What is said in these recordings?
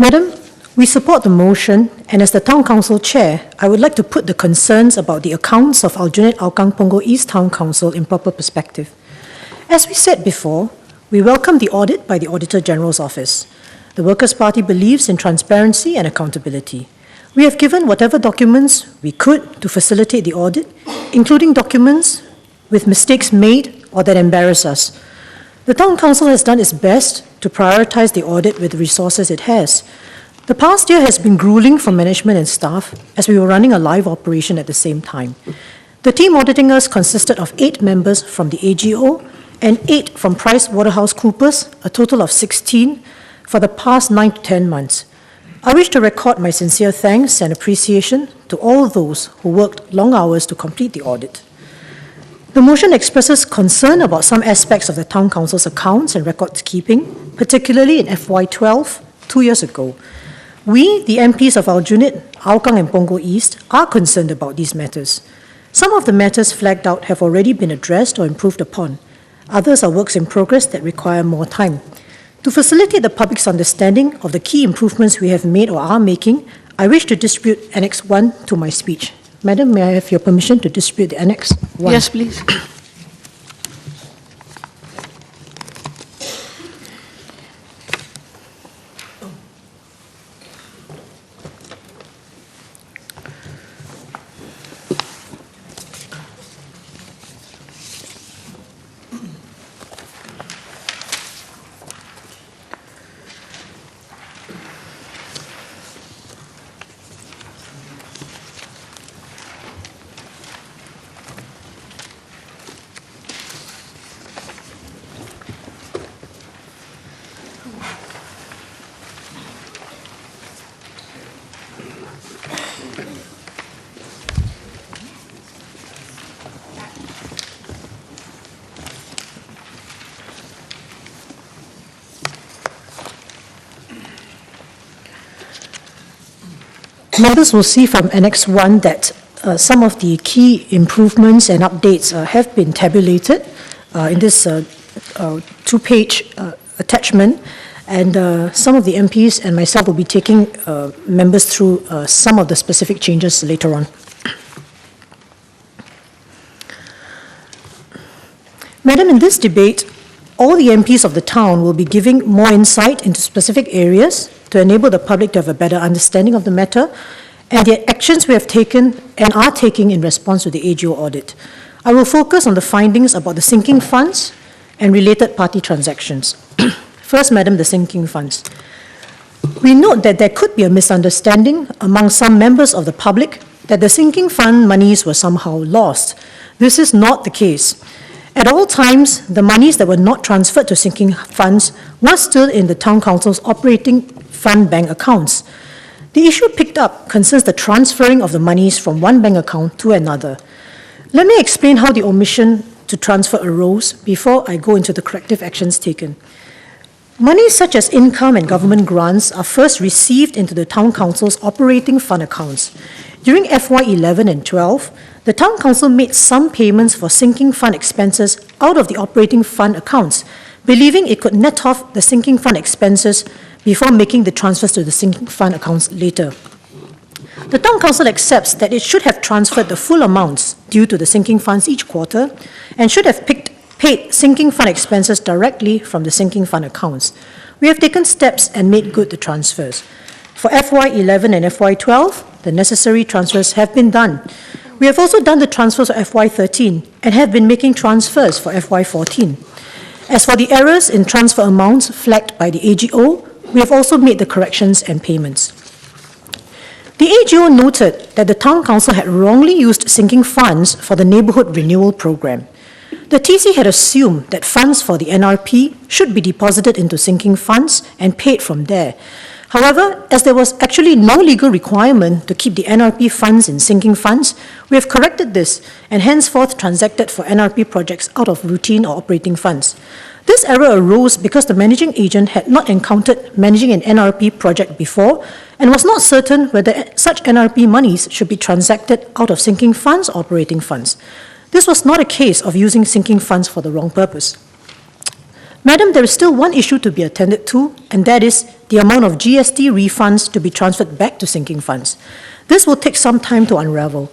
Madam, we support the motion, and as the Town Council Chair, I would like to put the concerns about the accounts of Aljunied Hougang Punggol East Town Council in proper perspective. As we said before, we welcome the audit by the Auditor General's Office. The Workers' Party believes in transparency and accountability. We have given whatever documents we could to facilitate the audit, including documents with mistakes made or that embarrass us. The Town Council has done its best to prioritize the audit with the resources it has. The past year has been grueling for management and staff as we were running a live operation at the same time. The team auditing us consisted of 8 members from the AGO and 8 from PricewaterhouseCoopers, a total of 16 for the past 9 to 10 months. I wish to record my sincere thanks and appreciation to all those who worked long hours to complete the audit. The motion expresses concern about some aspects of the Town Council's accounts and records keeping, particularly in FY12, 2 years ago. We, the MPs of Aljunied, Hougang and Punggol East, are concerned about these matters. Some of the matters flagged out have already been addressed or improved upon. Others are works in progress that require more time. To facilitate the public's understanding of the key improvements we have made or are making, I wish to distribute Annex 1 to my speech. Madam, may I have your permission to distribute the Annex 1? Yes, please. Members will see from Annex 1 that some of the key improvements and updates have been tabulated in this 2-page attachment, and some of the MPs and myself will be taking members through some of the specific changes later on. Madam, in this debate, all the MPs of the town will be giving more insight into specific areas to enable the public to have a better understanding of the matter and the actions we have taken and are taking in response to the AGO audit. I will focus on the findings about the sinking funds and related party transactions. First, Madam, the sinking funds. We note that there could be a misunderstanding among some members of the public that the sinking fund monies were somehow lost. This is not the case. At all times, the monies that were not transferred to sinking funds were still in the Town Council's operating fund bank accounts. The issue picked up concerns the transferring of the monies from one bank account to another. Let me explain how the omission to transfer arose before I go into the corrective actions taken. Monies such as income and government grants are first received into the Town Council's operating fund accounts. During FY11 and 12, the Town Council made some payments for sinking fund expenses out of the operating fund accounts, believing it could net off the sinking fund expenses before making the transfers to the sinking fund accounts later. The Town Council accepts that it should have transferred the full amounts due to the sinking funds each quarter and should have paid sinking fund expenses directly from the sinking fund accounts. We have taken steps and made good the transfers. For FY11 and FY12, the necessary transfers have been done. We have also done the transfers for FY13 and have been making transfers for FY14. As for the errors in transfer amounts flagged by the AGO, we have also made the corrections and payments. The AGO noted that the Town Council had wrongly used sinking funds for the neighbourhood renewal programme. The TC had assumed that funds for the NRP should be deposited into sinking funds and paid from there. However, as there was actually no legal requirement to keep the NRP funds in sinking funds, we have corrected this and henceforth transacted for NRP projects out of routine or operating funds. This error arose because the managing agent had not encountered managing an NRP project before and was not certain whether such NRP monies should be transacted out of sinking funds or operating funds. This was not a case of using sinking funds for the wrong purpose. Madam, there is still one issue to be attended to, and that is the amount of GST refunds to be transferred back to sinking funds. This will take some time to unravel.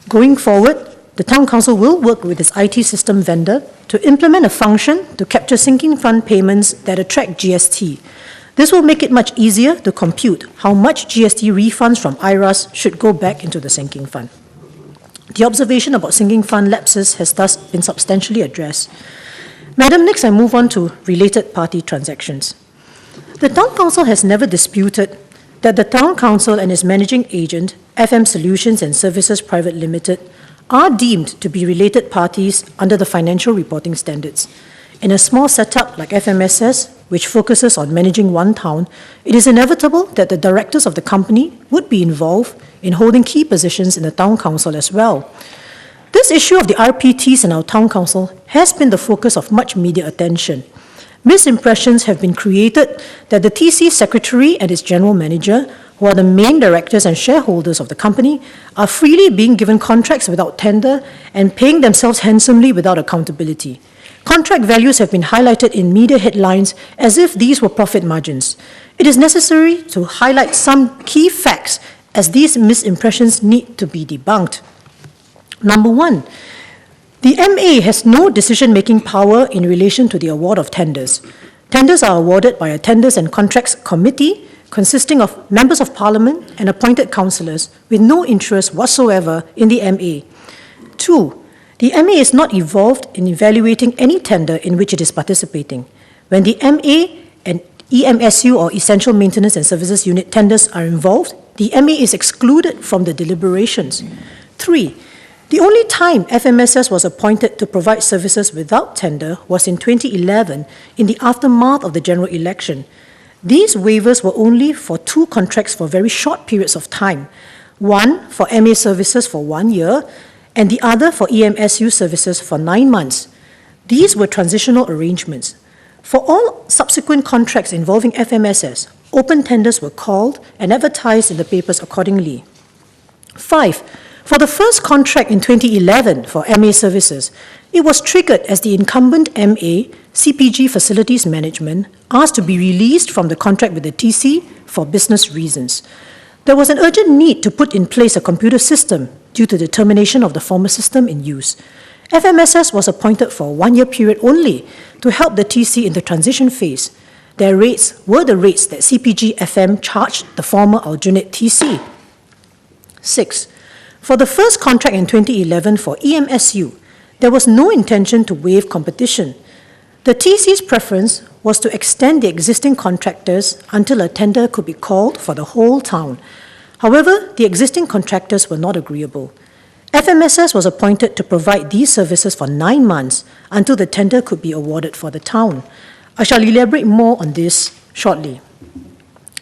Going forward, the Town Council will work with its IT system vendor to implement a function to capture sinking fund payments that attract GST. This will make it much easier to compute how much GST refunds from IRAS should go back into the sinking fund. The observation about sinking fund lapses has thus been substantially addressed. Madam, next I move on to related party transactions. The Town Council has never disputed that the Town Council and its managing agent, FM Solutions and Services Private Limited, are deemed to be related parties under the financial reporting standards. In a small setup like FMSS, which focuses on managing one town, it is inevitable that the directors of the company would be involved in holding key positions in the Town Council as well. This issue of the RPTs in our Town Council has been the focus of much media attention. Misimpressions have been created that the TC Secretary and its General Manager, who are the main directors and shareholders of the company, are freely being given contracts without tender and paying themselves handsomely without accountability. Contract values have been highlighted in media headlines as if these were profit margins. It is necessary to highlight some key facts as these misimpressions need to be debunked. Number one, the MA has no decision-making power in relation to the award of tenders. Tenders are awarded by a Tenders and Contracts Committee consisting of members of Parliament and appointed councillors with no interest whatsoever in the MA. Two, the MA is not involved in evaluating any tender in which it is participating. When the MA and EMSU or Essential Maintenance and Services Unit tenders are involved, the MA is excluded from the deliberations. Three, the only time FMSS was appointed to provide services without tender was in 2011 in the aftermath of the general election. These waivers were only for 2 contracts for very short periods of time, one for MA services for 1 year and the other for EMSU services for 9 months. These were transitional arrangements. For all subsequent contracts involving FMSS, open tenders were called and advertised in the papers accordingly. 5. For the first contract in 2011 for MA services, it was triggered as the incumbent MA, CPG Facilities Management, asked to be released from the contract with the TC for business reasons. There was an urgent need to put in place a computer system due to the termination of the former system in use. FMSS was appointed for a 1-year period only to help the TC in the transition phase. Their rates were the rates that CPG FM charged the former alternate TC. 6. For the first contract in 2011 for EMSU, there was no intention to waive competition. The TC's preference was to extend the existing contractors until a tender could be called for the whole town. However, the existing contractors were not agreeable. FMSS was appointed to provide these services for 9 months until the tender could be awarded for the town. I shall elaborate more on this shortly.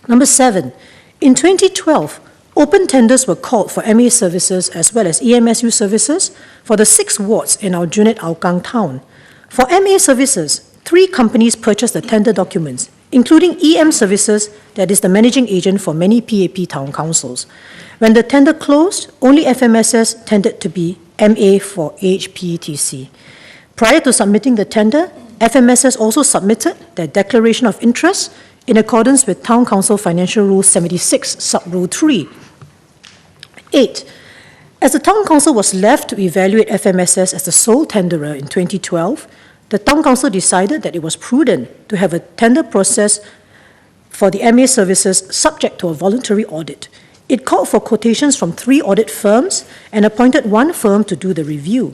Number 7, in 2012, open tenders were called for MA services as well as EMSU services for the 6 wards in our unit Hougang town. For MA services, 3 companies purchased the tender documents, including EM Services, that is the managing agent for many PAP town councils. When the tender closed, only FMSS tended to be MA for AHPETC. Prior to submitting the tender, FMSS also submitted their declaration of interest in accordance with Town Council Financial Rule 76, Sub-Rule 3. 8. As the Town Council was left to evaluate FMSS as the sole tenderer in 2012, the Town Council decided that it was prudent to have a tender process for the MA services subject to a voluntary audit. It called for quotations from 3 audit firms and appointed 1 firm to do the review.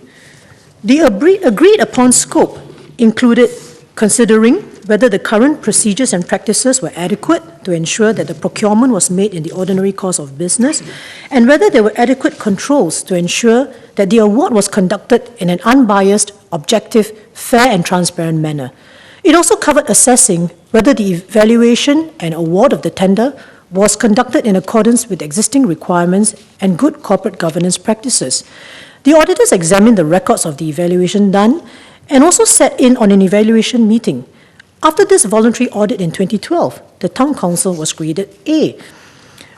The agreed upon scope included considering whether the current procedures and practices were adequate to ensure that the procurement was made in the ordinary course of business, and whether there were adequate controls to ensure that the award was conducted in an unbiased, objective, fair and transparent manner. It also covered assessing whether the evaluation and award of the tender was conducted in accordance with existing requirements and good corporate governance practices. The auditors examined the records of the evaluation done and also sat in on an evaluation meeting. After this voluntary audit in 2012, the Town Council was graded A.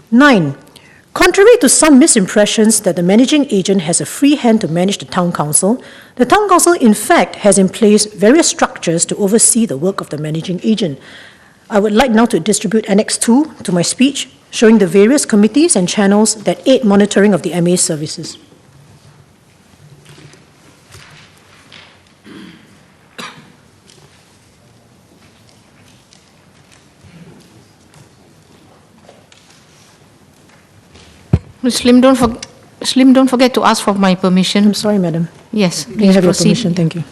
9. Contrary to some misimpressions that the managing agent has a free hand to manage the Town Council, the Town Council in fact has in place various structures to oversee the work of the managing agent. I would like now to distribute Annex 2 to my speech, showing the various committees and channels that aid monitoring of the MA services. Slim, don't forget to ask for my permission. I'm sorry, madam. Yes, May I please have your proceed. permission? Thank you.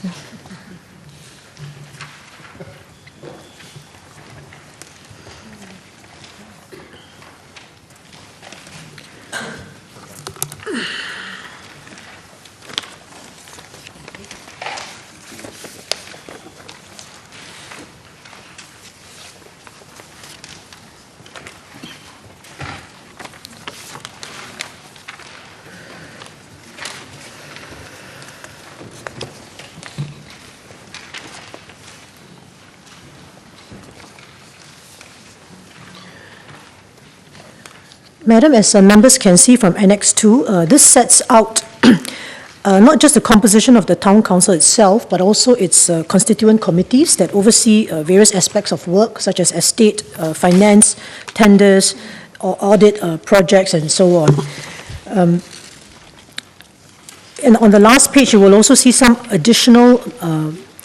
Madam, as members can see from Annex 2, this sets out not just the composition of the Town Council itself, but also its constituent committees that oversee various aspects of work, such as estate, finance, tenders, or audit projects, and so on. And on the last page, you will also see some additional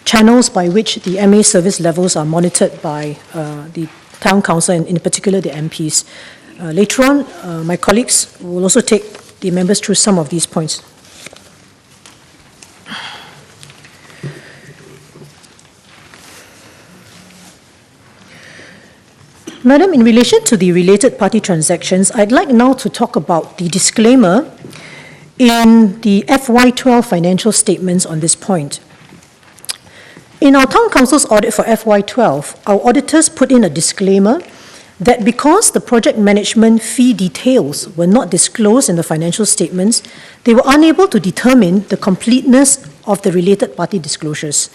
channels by which the MA service levels are monitored by the Town Council, and in particular the MPs. Later on, my colleagues will also take the members through some of these points. Madam, in relation to the related party transactions, I'd like now to talk about the disclaimer in the FY12 financial statements on this point. In our Town Council's audit for FY12, our auditors put in a disclaimer that because the project management fee details were not disclosed in the financial statements, they were unable to determine the completeness of the related party disclosures.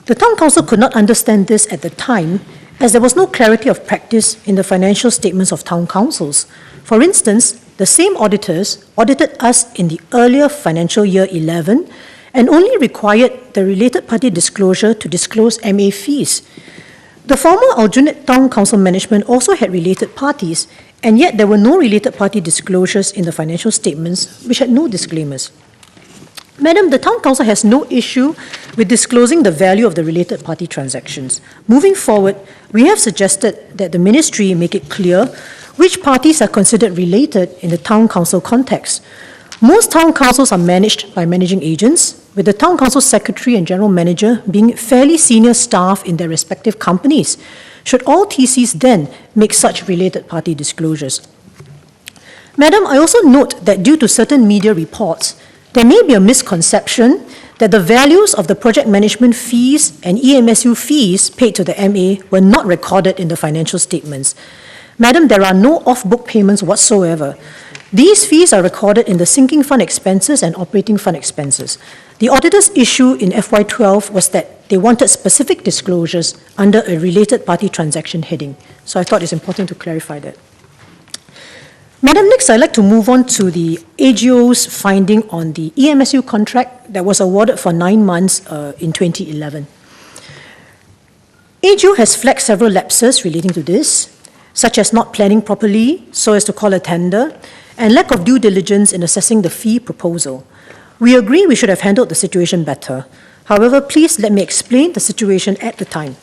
The Town Council could not understand this at the time, as there was no clarity of practice in the financial statements of Town Councils. For instance, the same auditors audited us in the earlier financial year 11 and only required the related party disclosure to disclose MA fees. The former Aljunied Town Council management also had related parties, and yet there were no related party disclosures in the financial statements, which had no disclaimers. Madam, the Town Council has no issue with disclosing the value of the related party transactions. Moving forward, we have suggested that the Ministry make it clear which parties are considered related in the Town Council context. Most Town Councils are managed by managing agents, with the Town Council Secretary and General Manager being fairly senior staff in their respective companies. Should all TCs then make such related party disclosures? Madam, I also note that due to certain media reports, there may be a misconception that the values of the project management fees and EMSU fees paid to the MA were not recorded in the financial statements. Madam, there are no off-book payments whatsoever. These fees are recorded in the sinking fund expenses and operating fund expenses. The auditor's issue in FY12 was that they wanted specific disclosures under a related party transaction heading. So I thought it's important to clarify that. Madam, next I'd like to move on to the AGO's finding on the EMSU contract that was awarded for 9 months in 2011. AGO has flagged several lapses relating to this, such as not planning properly so as to call a tender, and lack of due diligence in assessing the fee proposal. We agree we should have handled the situation better. However, please let me explain the situation at the time.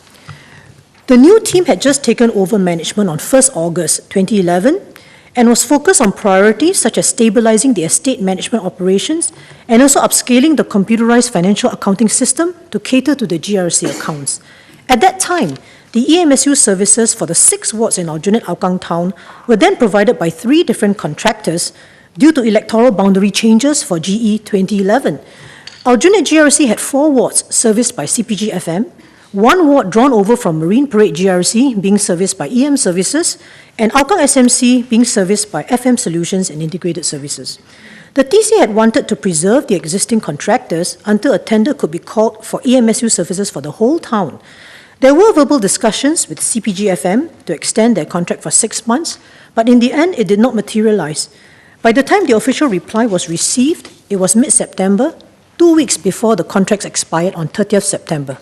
The new team had just taken over management on 1st August 2011 and was focused on priorities such as stabilizing the estate management operations and also upscaling the computerized financial accounting system to cater to the GRC accounts. At that time, the EMSU services for the 6 wards in Aljunied Hougang Town were then provided by 3 different contractors due to electoral boundary changes for GE 2011. Aljunied GRC had 4 wards serviced by CPG FM, 1 ward drawn over from Marine Parade GRC being serviced by EM Services, and Hougang SMC being serviced by FM Solutions and Integrated Services. The TC had wanted to preserve the existing contractors until a tender could be called for EMSU services for the whole town. There were verbal discussions with CPG-FM to extend their contract for 6 months, but in the end, it did not materialize. By the time the official reply was received, it was mid-September, 2 weeks before the contracts expired on 30th September.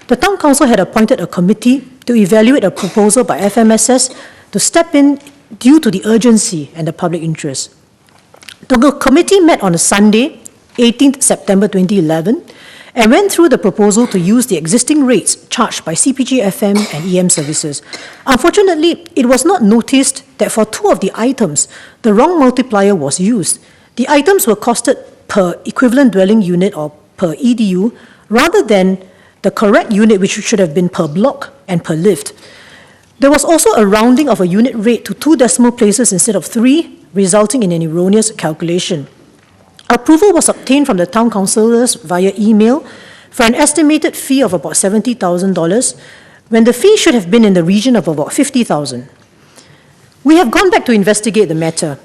The Town Council had appointed a committee to evaluate a proposal by FMSS to step in due to the urgency and the public interest. The committee met on a Sunday, 18th September 2011, and went through the proposal to use the existing rates charged by CPG-FM and EM services. Unfortunately, it was not noticed that for 2 of the items, the wrong multiplier was used. The items were costed per equivalent dwelling unit or per EDU, rather than the correct unit, which should have been per block and per lift. There was also a rounding of a unit rate to 2 decimal places instead of 3, resulting in an erroneous calculation. Approval was obtained from the town councillors via email for an estimated fee of about $70,000, when the fee should have been in the region of about $50,000. We have gone back to investigate the matter.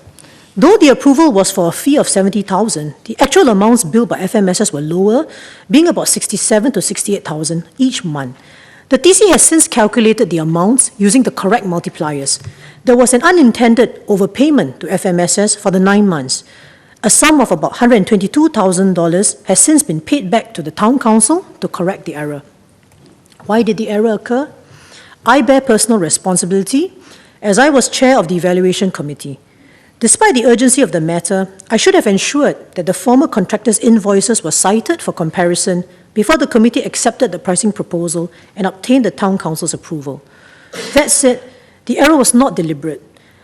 Though the approval was for a fee of $70,000, the actual amounts billed by FMSS were lower, being about $67,000 to $68,000 each month. The TC has since calculated the amounts using the correct multipliers. There was an unintended overpayment to FMSS for the 9 months. A sum of about $122,000 has since been paid back to the Town Council to correct the error. Why did the error occur? I bear personal responsibility, as I was chair of the evaluation committee. Despite the urgency of the matter, I should have ensured that the former contractor's invoices were cited for comparison before the committee accepted the pricing proposal and obtained the Town Council's approval. That said, the error was not deliberate.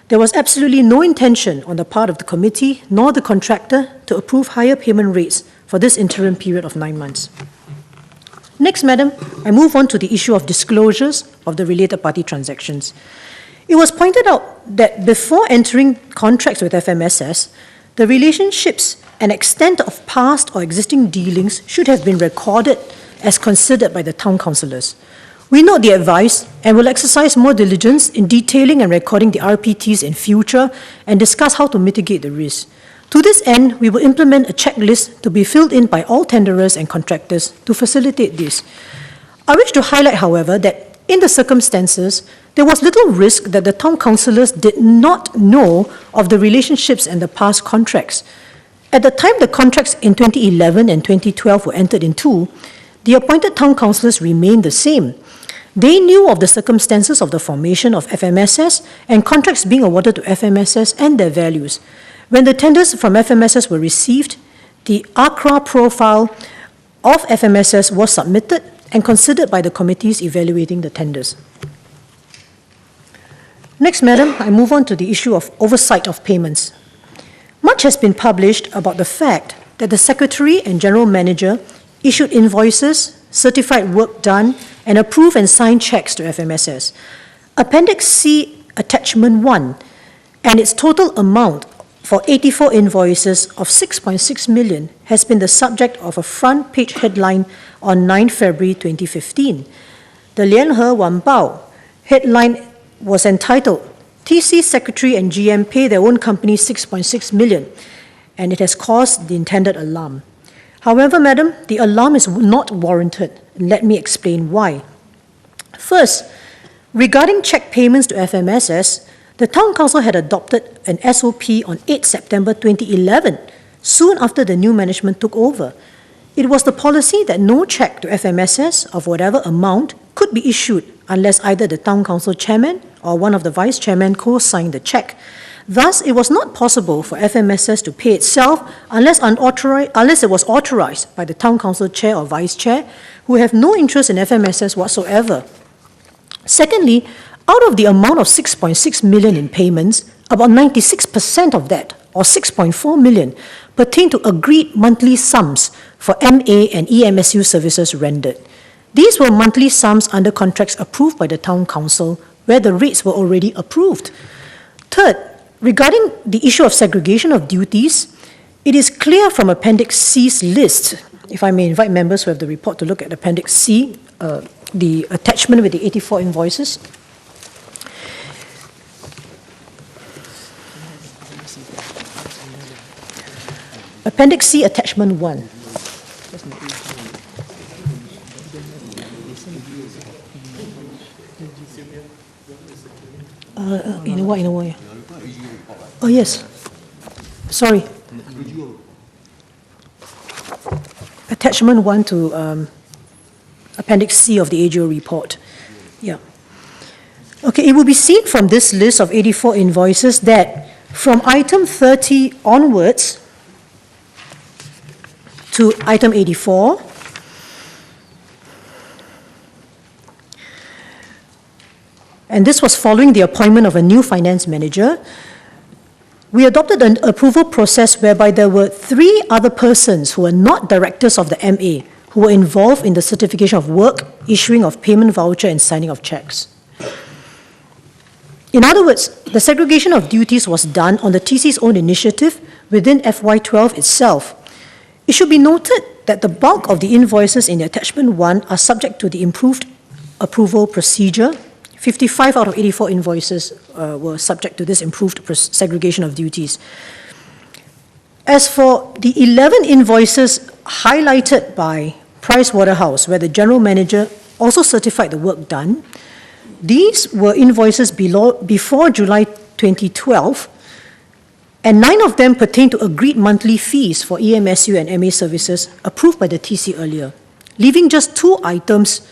There was absolutely no intention on the part of the committee nor the contractor to approve higher payment rates for this interim period of 9 months. Next, Madam, I move on to the issue of disclosures of the related party transactions. It was pointed out that before entering contracts with FMSS, the relationships and extent of past or existing dealings should have been recorded as considered by the town councillors. We note the advice and will exercise more diligence in detailing and recording the RPTs in future and discuss how to mitigate the risk. To this end, we will implement a checklist to be filled in by all tenderers and contractors to facilitate this. I wish to highlight, however, that in the circumstances, there was little risk that the town councillors did not know of the relationships and the past contracts. At the time the contracts in 2011 and 2012 were entered into, the appointed town councillors remained the same. They knew of the circumstances of the formation of FMSS and contracts being awarded to FMSS and their values. When the tenders from FMSS were received, the ACRA profile of FMSS was submitted and considered by the committees evaluating the tenders. Next, Madam, I move on to the issue of oversight of payments. Much has been published about the fact that the Secretary and General Manager issued invoices, certified work done, and approved and signed checks to FMSS. Appendix C, Attachment 1, and its total amount for 84 invoices of 6.6 million has been the subject of a front-page headline on 9 February 2015. The Lianhe Wanbao headline was entitled, TC Secretary and GM pay their own company 6.6 million, and it has caused the intended alarm. However, Madam, the alarm is not warranted. Let me explain why. First, regarding check payments to FMSS, the Town Council had adopted an SOP on 8 September 2011, soon after the new management took over. It was the policy that no check to FMSS of whatever amount could be issued unless either the Town Council chairman or one of the vice chairmen co-signed the check. Thus, it was not possible for FMSS to pay itself unless it was authorized by the Town Council chair or vice chair, who have no interest in FMSS whatsoever. Secondly, out of the amount of 6.6 million in payments, about 96% of that, or 6.4 million, pertain to agreed monthly sums for MA and EMSU services rendered. These were monthly sums under contracts approved by the Town Council, where the rates were already approved. Third, regarding the issue of segregation of duties, it is clear from Appendix C's list, if I may invite members who have the report to look at Appendix C, the attachment with the 84 invoices. Appendix C, Attachment 1. In a while. Oh, yes. Sorry. Attachment 1 to Appendix C of the AGO report. Yeah. Okay, it will be seen from this list of 84 invoices that from item 30 onwards to item 84, and this was following the appointment of a new finance manager, we adopted an approval process whereby there were 3 other persons who were not directors of the MA who were involved in the certification of work, issuing of payment voucher, and signing of checks. In other words, the segregation of duties was done on the TC's own initiative within FY12 itself. It should be noted that the bulk of the invoices in Attachment 1 are subject to the improved approval procedure. 55 out of 84 invoices were subject to this improved segregation of duties. As for the 11 invoices highlighted by Pricewaterhouse, where the general manager also certified the work done, these were invoices before July 2012, and 9 of them pertain to agreed monthly fees for EMSU and MA services approved by the TC earlier, leaving just 2 items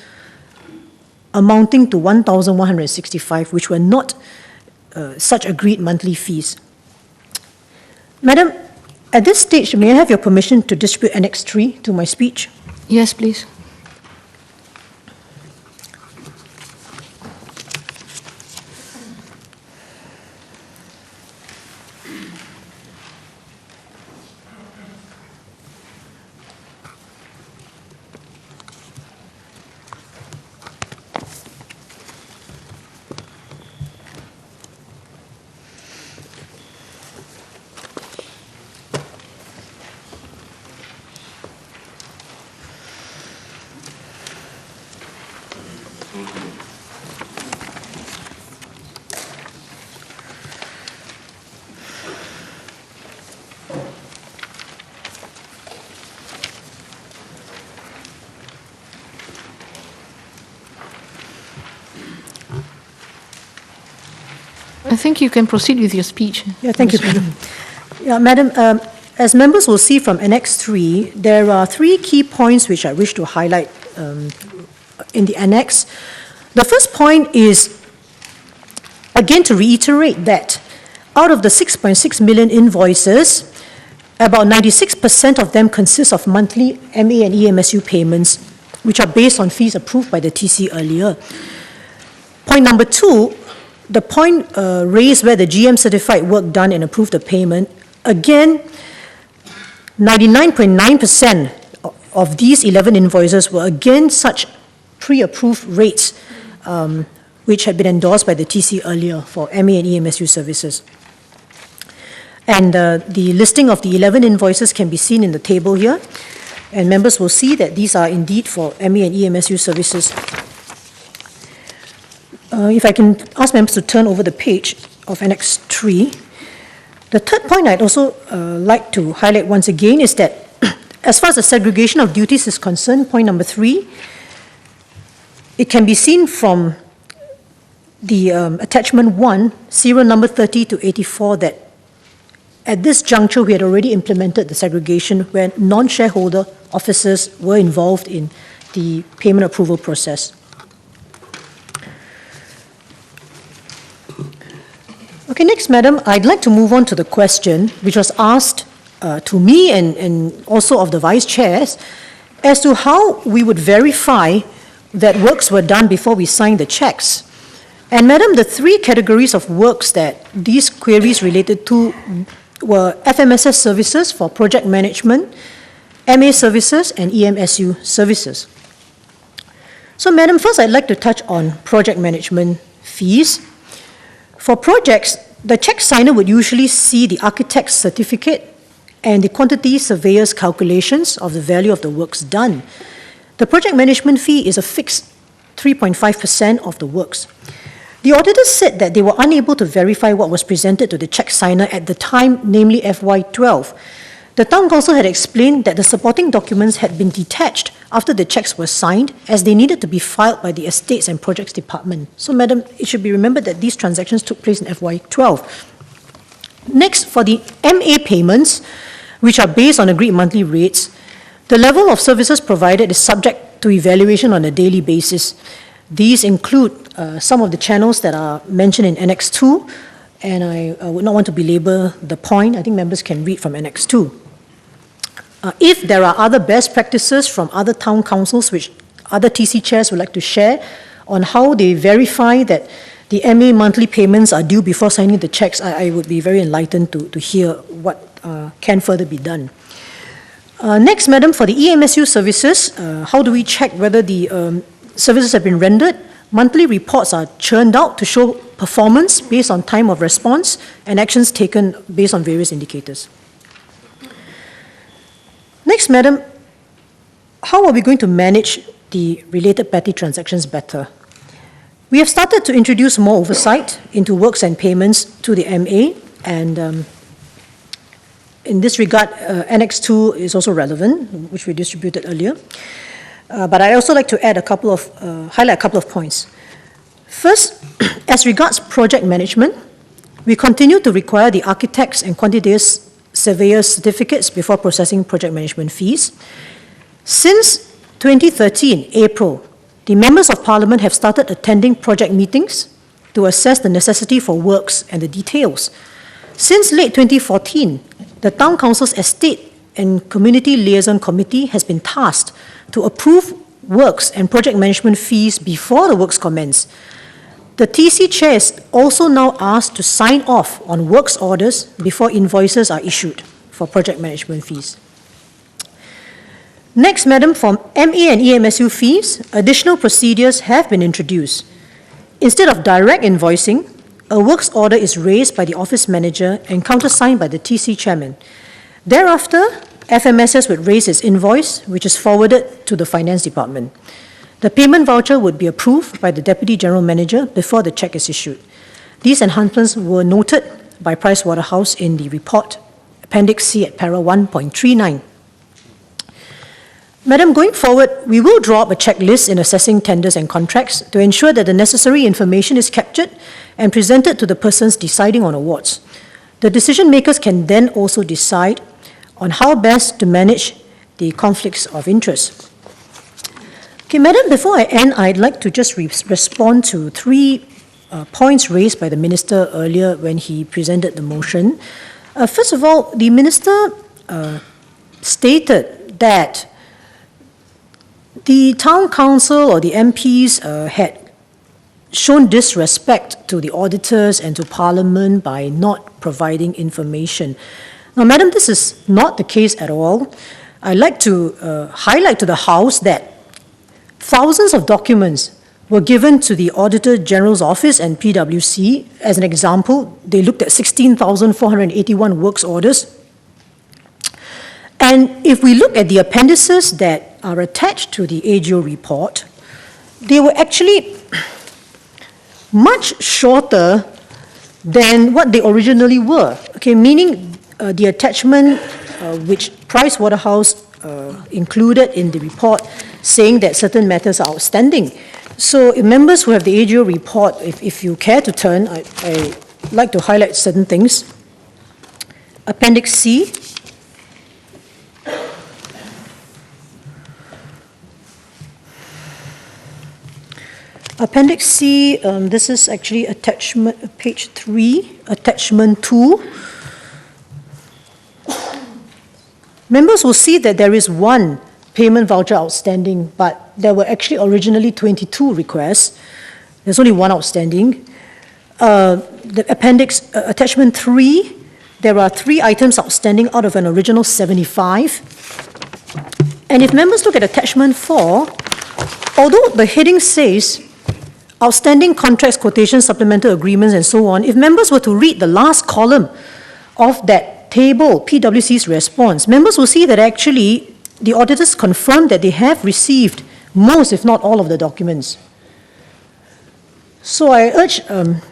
amounting to 1,165, which were not such agreed monthly fees. Madam, at this stage, may I have your permission to distribute Annex 3 to my speech? Yes, please. I think you can proceed with your speech. Yeah, thank you, Madam. Yeah, Madam, as members will see from Annex 3, there are 3 key points which I wish to highlight in the Annex. The first point is, again, to reiterate that out of the 6.6 million invoices, about 96% of them consist of monthly MA and EMSU payments, which are based on fees approved by the TC earlier. Point number 2, the point raised where the GM certified work done and approved the payment, again, 99.9% of these 11 invoices were again such pre-approved rates which had been endorsed by the TC earlier for MA and EMSU services. And the listing of the 11 invoices can be seen in the table here, and members will see that these are indeed for MA and EMSU services. If I can ask members to turn over the page of Annex 3. The third point I'd also like to highlight once again is that as far as the segregation of duties is concerned, point number 3, it can be seen from the Attachment 1, serial number 30 to 84, that at this juncture we had already implemented the segregation where non-shareholder officers were involved in the payment approval process. Okay, next, Madam, I'd like to move on to the question which was asked to me and also of the Vice Chairs as to how we would verify that works were done before we signed the checks. And Madam, the 3 categories of works that these queries related to were FMSS services for project management, MA services, and EMSU services. So, Madam, first I'd like to touch on project management fees. For projects, the check signer would usually see the architect's certificate and the quantity surveyor's calculations of the value of the works done. The project management fee is a fixed 3.5% of the works. The auditors said that they were unable to verify what was presented to the check signer at the time, namely FY12. The Town Council had explained that the supporting documents had been detached after the checks were signed, as they needed to be filed by the Estates and Projects Department. So, Madam, it should be remembered that these transactions took place in FY12. Next, for the MA payments, which are based on agreed monthly rates, the level of services provided is subject to evaluation on a daily basis. These include some of the channels that are mentioned in Annex 2, and I would not want to belabor the point. I think members can read from Annex 2. If there are other best practices from other town councils which other TC chairs would like to share on how they verify that the MA monthly payments are due before signing the checks, I would be very enlightened to hear what can further be done. Next, Madam, for the EMSU services, how do we check whether the services have been rendered? Monthly reports are churned out to show performance based on time of response and actions taken based on various indicators. Next, Madam, how are we going to manage the related petty transactions better? We have started to introduce more oversight into works and payments to the MA, and in this regard, Annex 2 is also relevant, which we distributed earlier. But I'd also like to add highlight a couple of points. First, as regards project management, we continue to require the architects and quantitative surveyors certificates before processing project management fees. Since 2013, April, the members of Parliament have started attending project meetings to assess the necessity for works and the details. Since late 2014, the Town Council's Estate and Community Liaison Committee has been tasked to approve works and project management fees before the works commence. The TC chair is also now asked to sign off on works orders before invoices are issued for project management fees. Next, Madam, for MA and EMSU fees, additional procedures have been introduced. Instead of direct invoicing, a works order is raised by the office manager and countersigned by the TC chairman. Thereafter, FMSS would raise its invoice, which is forwarded to the finance department. The payment voucher would be approved by the Deputy General Manager before the check is issued. These enhancements were noted by Pricewaterhouse in the report, Appendix C at para 1.39. Madam, going forward, we will draw up a checklist in assessing tenders and contracts to ensure that the necessary information is captured and presented to the persons deciding on awards. The decision makers can then also decide on how best to manage the conflicts of interest. Okay, Madam, before I end, I'd like to just respond to three points raised by the Minister earlier when he presented the motion. First of all, the Minister stated that the Town Council or the MPs had shown disrespect to the auditors and to Parliament by not providing information. Now, Madam, this is not the case at all. I'd like to highlight to the House that thousands of documents were given to the Auditor General's Office and PwC. As an example, they looked at 16,481 works orders. And if we look at the appendices that are attached to the AGO report, they were actually much shorter than what they originally were. Okay, meaning the attachment which Pricewaterhouse included in the report saying that certain matters are outstanding. So if members who have the AGO report, if you care to turn, I'd like to highlight certain things. Appendix C. Appendix C, this is actually attachment, page 3, attachment 2. Members will see that there is one payment voucher outstanding, but there were actually originally 22 requests. There's only one outstanding. The appendix, attachment 3, there are 3 items outstanding out of an original 75. And if members look at attachment 4, although the heading says outstanding contracts, quotations, supplemental agreements, and so on, if members were to read the last column of that table, PwC's response, members will see that actually the auditors confirmed that they have received most, if not all, of the documents. So I urge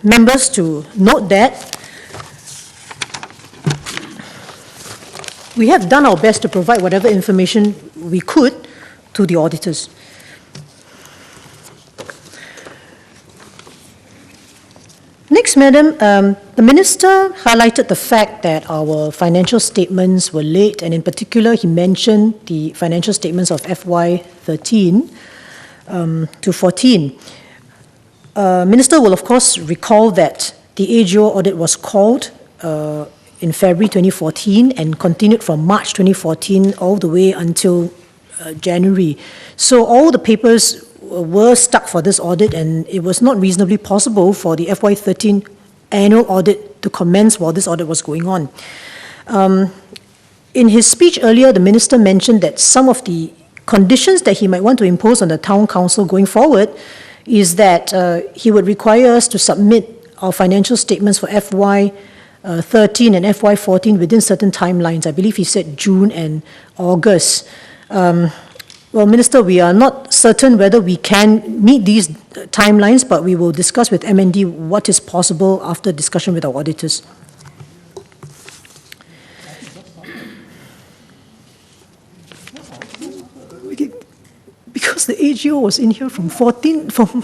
members to note that. we have done our best to provide whatever information we could to the auditors. Next, Madam, the Minister highlighted the fact that our financial statements were late, and in particular, he mentioned the financial statements of FY13 to 14. Minister will, of course, recall that the AGO audit was called in February 2014 and continued from March 2014 all the way until January. So all the papers were stuck for this audit, and it was not reasonably possible for the FY13 annual audit to commence while this audit was going on. In his speech earlier, the Minister mentioned that some of the conditions that he might want to impose on the Town Council going forward is that he would require us to submit our financial statements for FY13 and FY14 within certain timelines. I believe he said June and August. Well, Minister, we are not certain whether we can meet these timelines, but we will discuss with MND what is possible after discussion with our auditors. Because the AGO was in here from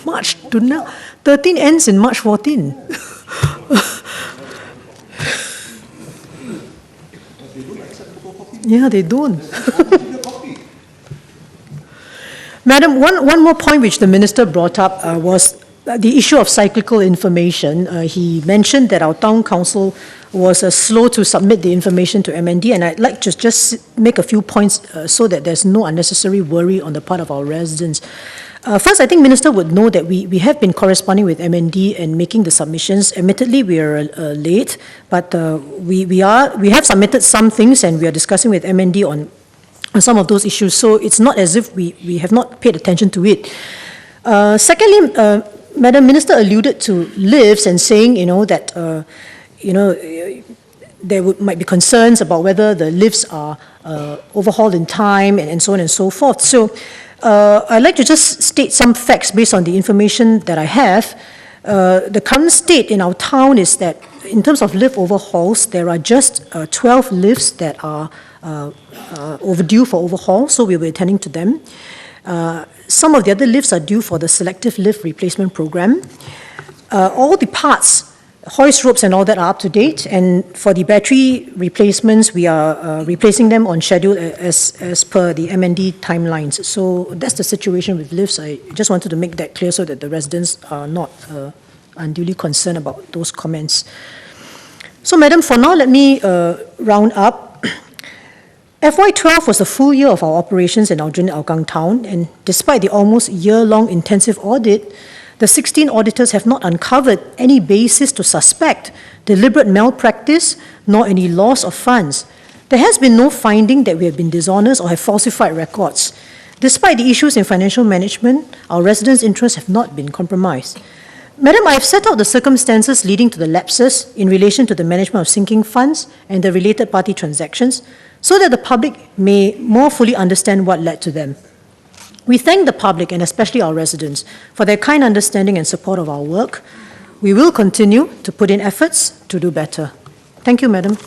March to now. 13 ends in March 14. Yeah, they don't. Madam, one more point which the Minister brought up was the issue of cyclical information. He mentioned that our Town Council was slow to submit the information to MND, and I'd like to just make a few points so that there's no unnecessary worry on the part of our residents. First, I think Minister would know that we have been corresponding with MND and making the submissions. Admittedly, we are late, but we have submitted some things, and we are discussing with MND on some of those issues. So it's not as if we have not paid attention to it. Secondly, Madam Minister alluded to lifts and saying, that, there might be concerns about whether the lifts are overhauled in time and so on and so forth. So I'd like to just state some facts based on the information that I have. The current state in our town is that in terms of lift overhauls, there are just 12 lifts that are overdue for overhaul, so we'll be attending to them. Some of the other lifts are due for the selective lift replacement program. All the parts, hoist ropes and all that are up to date, and for the battery replacements, we are replacing them on schedule as per the MND timelines. So that's the situation with lifts. I just wanted to make that clear so that the residents are not unduly concerned about those comments. So, Madam, for now, let me round up. FY12 was the full year of our operations in Aljunied Hougang town, and despite the almost year-long intensive audit, the 16 auditors have not uncovered any basis to suspect deliberate malpractice nor any loss of funds. There has been no finding that we have been dishonest or have falsified records. Despite the issues in financial management, our residents' interests have not been compromised. Madam, I have set out the circumstances leading to the lapses in relation to the management of sinking funds and the related party transactions, so that the public may more fully understand what led to them. We thank the public, and especially our residents, for their kind understanding and support of our work. We will continue to put in efforts to do better. Thank you, Madam.